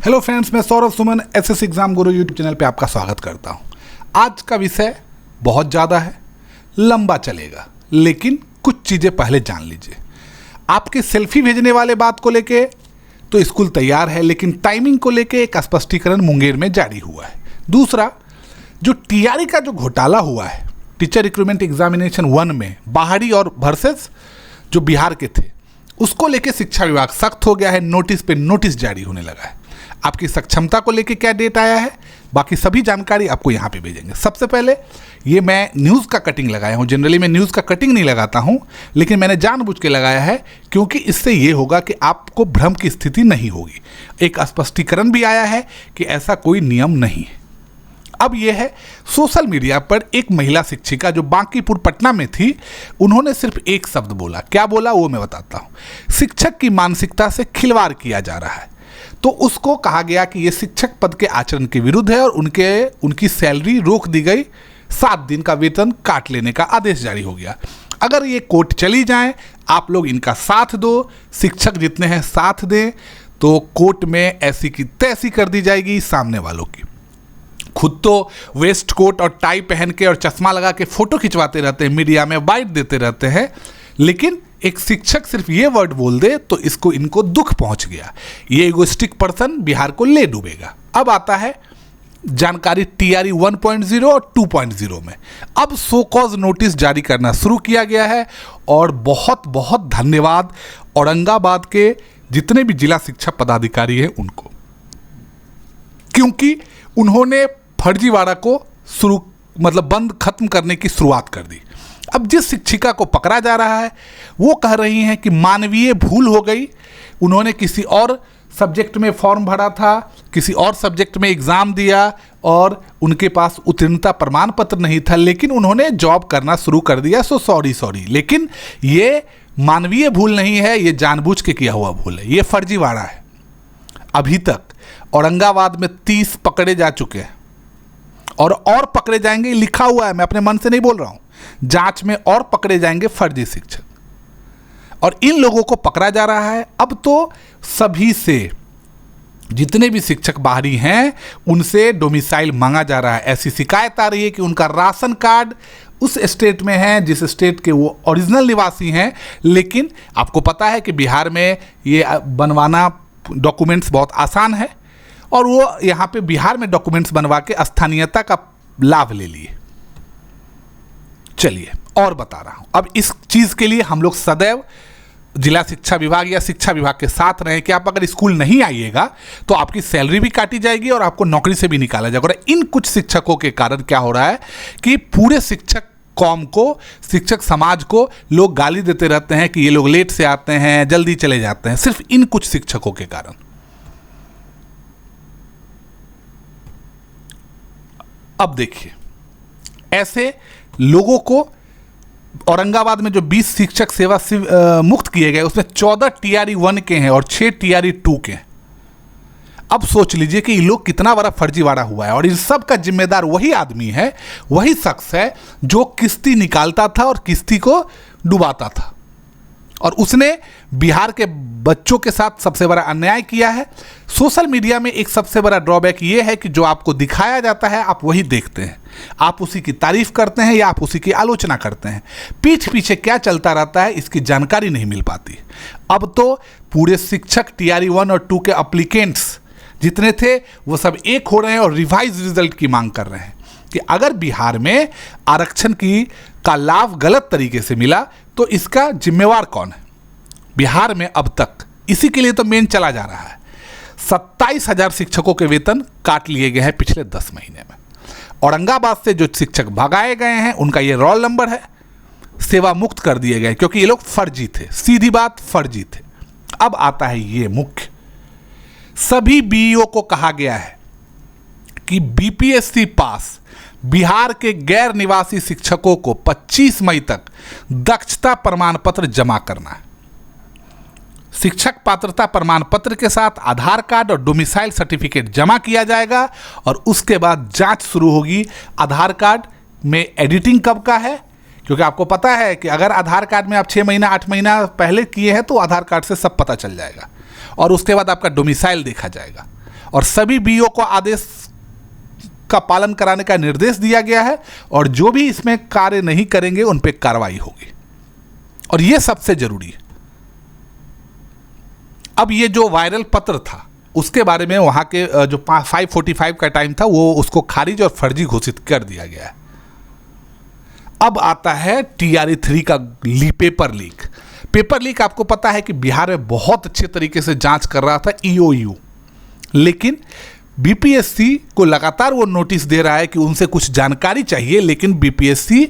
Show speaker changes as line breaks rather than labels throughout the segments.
Hello friends, मैं Saurabh Suman SSC exam गुरु YouTube channel पे आपका स्वागत करता हूं। आज का विषय बहुत ज़्यादा है, लंबा चलेगा, लेकिन कुछ चीज़ें पहले जान लीजिए। आपके सेल्फी भेजने वाले बात को लेके तो स्कूल तैयार है, लेकिन टाइमिंग को लेके एक स्पष्टीकरण मुंगेर में जारी हुआ है। दूसरा, जो टीआरई का जो घोटाला हुआ है टीचर रिक्रूटमेंट एग्जामिनेशन 1 में बाहरी और वर्सेस जो बिहार के थे, उसको लेके शिक्षा विभाग सख्त हो गया है। नोटिस पे नोटिस जारी होने लगा है। आपकी सक्षमता को लेके क्या डेट आया है, बाकी सभी जानकारी आपको यहाँ पे भेजेंगे। सबसे पहले ये मैं न्यूज़ का कटिंग लगाया हूँ। जनरली मैं न्यूज़ का कटिंग नहीं लगाता हूँ, लेकिन मैंने जानबूझ के लगाया है क्योंकि इससे ये होगा कि आपको भ्रम की स्थिति नहीं होगी। एक स्पष्टीकरण भी आया है कि ऐसा कोई नियम नहीं है। अब यह है, सोशल मीडिया पर एक महिला शिक्षिका जो बांकीपुर पटना में थी, उन्होंने सिर्फ एक शब्द बोला। क्या बोला वो मैं बताता हूँ। शिक्षक की मानसिकता से खिलवाड़ किया जा रहा है। तो उसको कहा गया कि ये शिक्षक पद के आचरण के विरुद्ध है और उनकी सैलरी रोक दी गई, 7 दिन का वेतन काट लेने का आदेश जारी हो गया। अगर ये कोर्ट चली जाए, आप लोग इनका साथ दो, शिक्षक जितने हैं साथ दें, तो कोर्ट में ऐसी की तैसी कर दी जाएगी सामने वालों की। खुद तो वेस्ट कोट और टाई पहन के और चश्मा लगा के फोटो खिंचवाते रहते हैं, मीडिया में बाइट देते रहते हैं, लेकिन एक शिक्षक सिर्फ ये वर्ड बोल दे तो इनको दुख पहुंच गया। ये इगोइस्टिक पर्सन बिहार को ले डूबेगा। अब आता है जानकारी टीआरई 1.0 और 2.0 में। अब सो कॉज नोटिस जारी करना शुरू किया गया है और बहुत बहुत धन्यवाद औरंगाबाद के जितने भी जिला शिक्षा पदाधिकारी हैं उनको, क्योंकि उन्होंने फर्जीवाड़ा को बंद खत्म करने की शुरुआत कर दी। अब जिस शिक्षिका को पकड़ा जा रहा है वो कह रही हैं कि मानवीय भूल हो गई। उन्होंने किसी और सब्जेक्ट में फॉर्म भरा था, किसी और सब्जेक्ट में एग्ज़ाम दिया और उनके पास उत्तीर्णता प्रमाण पत्र नहीं था, लेकिन उन्होंने जॉब करना शुरू कर दिया। सो सॉरी, लेकिन ये मानवीय भूल नहीं है, ये जानबूझ के किया हुआ भूल है, ये फर्जीवाड़ा है। अभी तक औरंगाबाद में 30 पकड़े जा चुके हैं और पकड़े जाएंगे, लिखा हुआ है, मैं अपने मन से नहीं बोल रहा हूं। जांच में और पकड़े जाएंगे फर्जी शिक्षक, और इन लोगों को पकड़ा जा रहा है। अब तो सभी से, जितने भी शिक्षक बाहरी हैं, उनसे डोमिसाइल मांगा जा रहा है। ऐसी शिकायत आ रही है कि उनका राशन कार्ड उस स्टेट में है जिस स्टेट के वो ओरिजिनल निवासी हैं, लेकिन आपको पता है कि बिहार में ये बनवाना डॉक्यूमेंट्स बहुत आसान है, और वो यहाँ पे बिहार में डॉक्यूमेंट्स बनवा के स्थानीयता का लाभ ले लिए। चलिए और बता रहा हूँ। अब इस चीज़ के लिए हम लोग सदैव जिला शिक्षा विभाग या शिक्षा विभाग के साथ रहें कि आप अगर स्कूल नहीं आइएगा तो आपकी सैलरी भी काटी जाएगी और आपको नौकरी से भी निकाला जाएगा। और इन कुछ शिक्षकों के कारण क्या हो रहा है कि पूरे शिक्षक कौम को, शिक्षक समाज को लोग गाली देते रहते हैं कि ये लोग लेट से आते हैं, जल्दी चले जाते हैं, सिर्फ इन कुछ शिक्षकों के कारण। अब देखिए, ऐसे लोगों को औरंगाबाद में जो 20 शिक्षक सेवा से मुक्त किए गए, उसमें 14 टीआरई 1 के हैं और 6 टीआरई 2 के हैं। अब सोच लीजिए कि ये लोग कितना बड़ा फर्जीवाड़ा हुआ है, और इन सब का जिम्मेदार वही आदमी है, वही शख्स है जो किस्ती निकालता था और किस्ती को डुबाता था, और उसने बिहार के बच्चों के साथ सबसे बड़ा अन्याय किया है। सोशल मीडिया में एक सबसे बड़ा ड्रॉबैक ये है कि जो आपको दिखाया जाता है आप वही देखते हैं, आप उसी की तारीफ करते हैं या आप उसी की आलोचना करते हैं। पीठ पीछे क्या चलता रहता है इसकी जानकारी नहीं मिल पाती। अब तो पूरे शिक्षक टीआरई 1 और 2 के एप्लीकेंट्स जितने थे वो सब एक हो रहे हैं और रिवाइज रिजल्ट की मांग कर रहे हैं कि अगर बिहार में आरक्षण का लाभ गलत तरीके से मिला तो इसका जिम्मेवार कौन है। बिहार में अब तक इसी के लिए तो मेन चला जा रहा है। 27,000 शिक्षकों के वेतन काट लिए गए हैं पिछले 10 महीने में। औरंगाबाद से जो शिक्षक भगाए गए हैं उनका ये रोल नंबर है, सेवा मुक्त कर दिए गए क्योंकि ये लोग फर्जी थे, सीधी बात फर्जी थे। अब आता है ये मुख्य, सभी बीईओ को कहा गया है कि बीपीएससी पास बिहार के गैर निवासी शिक्षकों को 25 मई तक दक्षता प्रमाण पत्र जमा करना है। शिक्षक पात्रता प्रमाण पत्र के साथ आधार कार्ड और डोमिसाइल सर्टिफिकेट जमा किया जाएगा और उसके बाद जांच शुरू होगी। आधार कार्ड में एडिटिंग कब का है, क्योंकि आपको पता है कि अगर आधार कार्ड में आप 6 महीना 8 महीना पहले किए हैं तो आधार कार्ड से सब पता चल जाएगा, और उसके बाद आपका डोमिसाइल देखा जाएगा। और सभी बीओ को आदेश का पालन कराने का निर्देश दिया गया है और जो भी इसमें कार्य नहीं करेंगे उन पर कार्रवाई होगी। और यह सबसे जरूरी है। अब ये जो वायरल पत्र था उसके बारे में वहां के जो 545 का टाइम था वो उसको खारिज और फर्जी घोषित कर दिया गया है। अब आता है TRE-3 का पेपर लीक। पेपर लीक आपको पता है कि बिहार में बहुत अच्छे तरीके से जांच कर रहा था EOU, लेकिन BPSC को लगातार वो नोटिस दे रहा है कि उनसे कुछ जानकारी चाहिए, लेकिन BPSC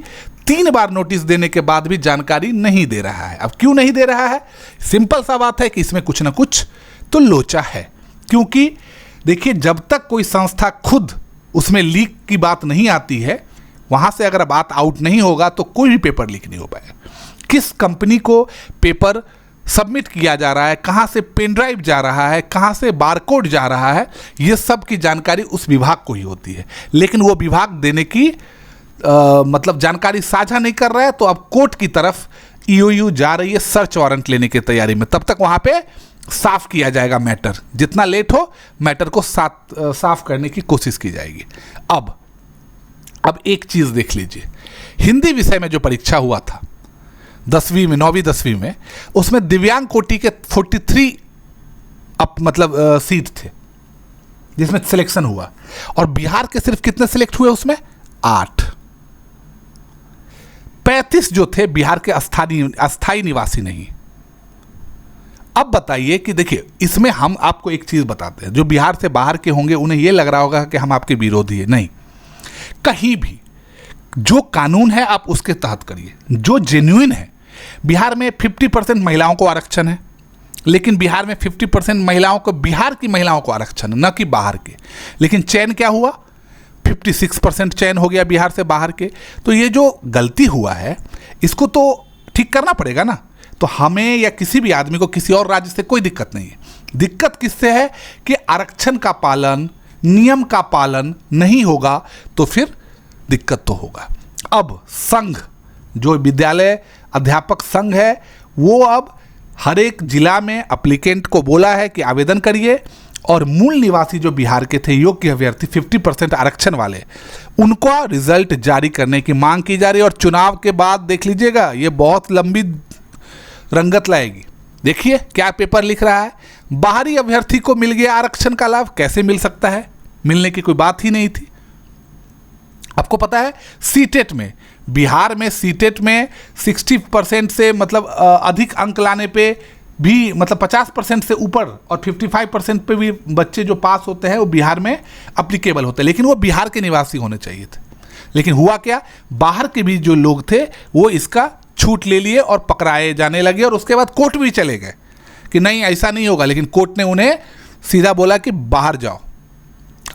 3 बार नोटिस देने के बाद भी जानकारी नहीं दे रहा है। अब क्यों नहीं दे रहा है? सिंपल सा बात है कि इसमें कुछ ना कुछ तो लोचा है। क्योंकि देखिए, जब तक कोई संस्था खुद उसमें लीक की बात नहीं आती है, वहां से अगर बात आउट नहीं होगा तो कोई भी पेपर लीक नहीं हो पाएगा। किस कंपनी को पेपर सबमिट किया जा रहा है, कहां से पेन ड्राइव जा रहा है, कहां से बारकोड जा रहा है, ये सब की जानकारी उस विभाग को ही होती है। लेकिन वो विभाग देने की मतलब जानकारी साझा नहीं कर रहा है, तो अब कोर्ट की तरफ EOU जा रही है सर्च वारंट लेने की तैयारी में। तब तक वहां पे साफ किया जाएगा मैटर, जितना लेट हो मैटर को साफ करने की कोशिश की जाएगी। अब एक चीज देख लीजिए, हिंदी विषय में जो परीक्षा हुआ था 10वीं में, 9वीं 10वीं में, उसमें दिव्यांग कोटि के 43 सीट थे जिसमें सिलेक्शन हुआ, और बिहार के सिर्फ कितने सिलेक्ट हुए उसमें? 8। 35 जो थे बिहार के अस्थायी निवासी नहीं। अब बताइए कि देखिए, इसमें हम आपको एक चीज बताते हैं, जो बिहार से बाहर के होंगे उन्हें यह लग रहा होगा कि हम आपके विरोधी है। नहीं, कहीं भी जो कानून है आप उसके तहत करिए, जो जेन्युइन है। बिहार में 50% महिलाओं को आरक्षण है, लेकिन बिहार में 50% महिलाओं को, बिहार की महिलाओं को आरक्षण, न कि बाहर के। लेकिन चयन क्या हुआ? 56% चयन हो गया बिहार से बाहर के। तो ये जो गलती हुआ है इसको तो ठीक करना पड़ेगा ना। तो हमें या किसी भी आदमी को किसी और राज्य से कोई दिक्कत नहीं है। दिक्कत किससे है कि आरक्षण का पालन, नियम का पालन नहीं होगा तो फिर दिक्कत तो होगा। अब संघ, जो विद्यालय अध्यापक संघ है, वो अब हर एक जिला में एप्लीकेंट को बोला है कि आवेदन करिए, और मूल निवासी जो बिहार के थे योग्य अभ्यर्थी 50% आरक्षण वाले, उनको रिजल्ट जारी करने की मांग की जा रही है। और चुनाव के बाद देख लीजिएगा, ये बहुत लंबी रंगत लाएगी। देखिए क्या पेपर लिख रहा है, बाहरी अभ्यर्थी को मिल गया आरक्षण का लाभ। कैसे मिल सकता है? मिलने की कोई बात ही नहीं थी। आपको पता है सीटेट में, बिहार में सीटेट में 60% से अधिक अंक लाने पे भी 50% से ऊपर और 55% पे भी बच्चे जो पास होते हैं वो बिहार में अप्लीकेबल होते हैं, लेकिन वो बिहार के निवासी होने चाहिए थे। लेकिन हुआ क्या, बाहर के भी जो लोग थे वो इसका छूट ले लिए और पकड़ाए जाने लगे, और उसके बाद कोर्ट भी चले गए कि नहीं ऐसा नहीं होगा। लेकिन कोर्ट ने उन्हें सीधा बोला कि बाहर जाओ।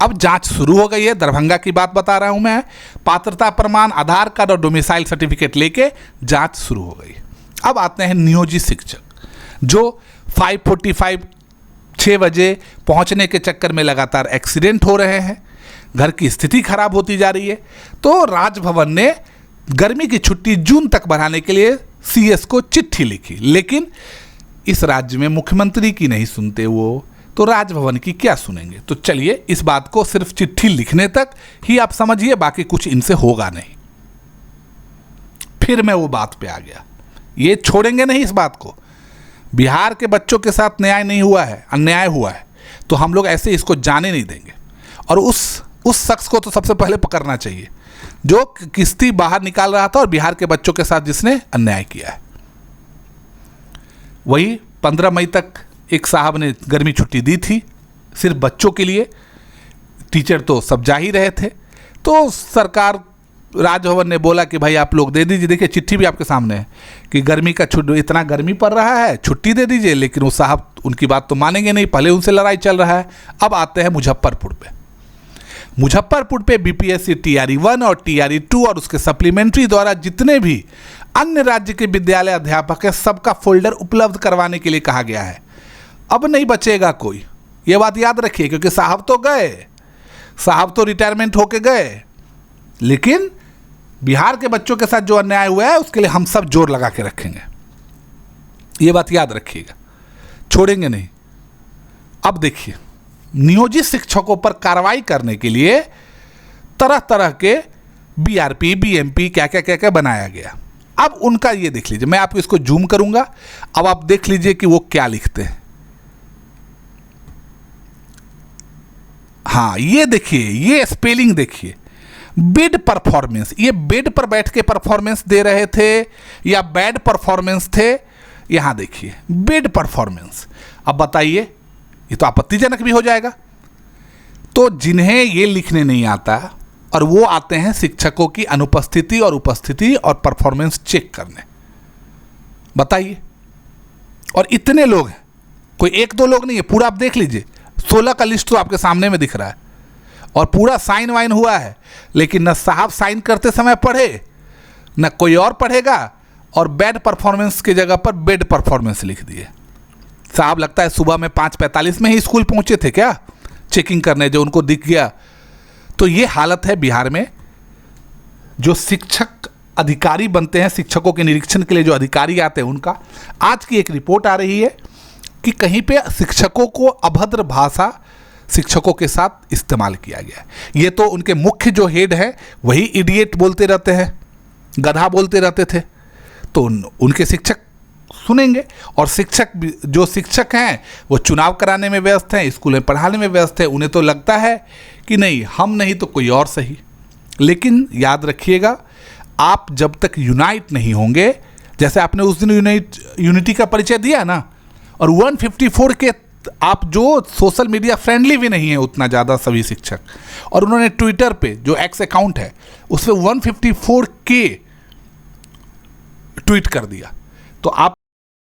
अब जांच शुरू हो गई है। दरभंगा की बात बता रहा हूं मैं। पात्रता प्रमाण, आधार कार्ड और डोमिसाइल सर्टिफिकेट लेके जांच शुरू हो गई। अब आते हैं नियोजित शिक्षक, जो 5:45 6 बजे पहुंचने के चक्कर में लगातार एक्सीडेंट हो रहे हैं, घर की स्थिति खराब होती जा रही है। तो राजभवन ने गर्मी की छुट्टी जून तक बढ़ाने के लिए CS को चिट्ठी लिखी, लेकिन इस राज्य में मुख्यमंत्री की नहीं सुनते वो, तो राजभवन की क्या सुनेंगे। तो चलिए इस बात को सिर्फ चिट्ठी लिखने तक ही आप समझिए, बाकी कुछ इनसे होगा नहीं। फिर मैं वो बात पे आ गया, ये छोड़ेंगे नहीं इस बात को। बिहार के बच्चों के साथ न्याय नहीं हुआ है, अन्याय हुआ है, तो हम लोग ऐसे इसको जाने नहीं देंगे। और उस शख्स को तो सबसे पहले पकड़ना चाहिए जो किस्ती बाहर निकाल रहा था और बिहार के बच्चों के साथ जिसने अन्याय किया है। वही 15 मई तक एक साहब ने गर्मी छुट्टी दी थी सिर्फ बच्चों के लिए, टीचर तो सब जा ही रहे थे। तो सरकार, राजभवन ने बोला कि भाई आप लोग दे दीजिए। देखिए चिट्ठी भी आपके सामने है कि गर्मी का इतना गर्मी पड़ रहा है, छुट्टी दे दीजिए। लेकिन वो साहब उनकी बात तो मानेंगे नहीं, पहले उनसे लड़ाई चल रहा है। अब आते हैं मुजफ्फरपुर पे। मुजफ्फरपुर पे BPSC TRE-1 और TRE-2 और उसके सप्लीमेंट्री द्वारा जितने भी अन्य राज्य के विद्यालय अध्यापक है, सबका फोल्डर उपलब्ध करवाने के लिए कहा गया है। अब नहीं बचेगा कोई, ये बात याद रखिए, क्योंकि साहब तो गए, साहब तो रिटायरमेंट होके गए, लेकिन बिहार के बच्चों के साथ जो अन्याय हुआ है उसके लिए हम सब जोर लगा के रखेंगे। ये बात याद रखिएगा, छोड़ेंगे नहीं। अब देखिए नियोजित शिक्षकों पर कार्रवाई करने के लिए तरह तरह के बीआरपी, बीएमपी, क्या क्या क्या क्या बनाया गया। अब उनका ये देख लीजिए, मैं आपको इसको जूम करूंगा, अब आप देख लीजिए कि वो क्या लिखते हैं। हाँ, ये देखिए, ये स्पेलिंग देखिए, बिड परफॉर्मेंस। ये बेड पर बैठ के परफॉर्मेंस दे रहे थे या बैड परफॉर्मेंस थे? यहां देखिए, बिड परफॉर्मेंस। अब बताइए, ये तो आपत्तिजनक भी हो जाएगा। तो जिन्हें ये लिखने नहीं आता और वो आते हैं शिक्षकों की अनुपस्थिति और उपस्थिति और परफॉर्मेंस चेक करने, बताइए। और इतने लोग हैं, कोई एक दो लोग नहीं है, पूरा आप देख लीजिए, 16 का लिस्ट तो आपके सामने में दिख रहा है और पूरा साइन वाइन हुआ है, लेकिन न साहब साइन करते समय पढ़े, न कोई और पढ़ेगा, और बैड परफॉर्मेंस की जगह पर बेड परफॉर्मेंस लिख दिए। साहब लगता है सुबह में 5:45 में ही स्कूल पहुंचे थे क्या चेकिंग करने, जो उनको दिख गया। तो ये हालत है बिहार में। जो शिक्षक अधिकारी बनते हैं, शिक्षकों के निरीक्षण के लिए जो अधिकारी आते हैं, उनका आज की एक रिपोर्ट आ रही है कि कहीं पे शिक्षकों को अभद्र भाषा शिक्षकों के साथ इस्तेमाल किया गया है। ये तो उनके मुख्य जो हेड है वही इडियट बोलते रहते हैं, गधा बोलते रहते थे, तो उनके शिक्षक सुनेंगे। और जो शिक्षक हैं वो चुनाव कराने में व्यस्त हैं, स्कूल में पढ़ाने में व्यस्त हैं। उन्हें तो लगता है कि नहीं, हम नहीं तो कोई और सही। लेकिन याद रखिएगा, आप जब तक यूनाइट नहीं होंगे, जैसे आपने उस दिन यूनिटी का परिचय दिया ना, और 154 के आप जो सोशल मीडिया फ्रेंडली भी नहीं है उतना ज़्यादा सभी शिक्षक, और उन्होंने ट्विटर पे जो एक्स अकाउंट है उस पर 154 के ट्वीट कर दिया, तो आप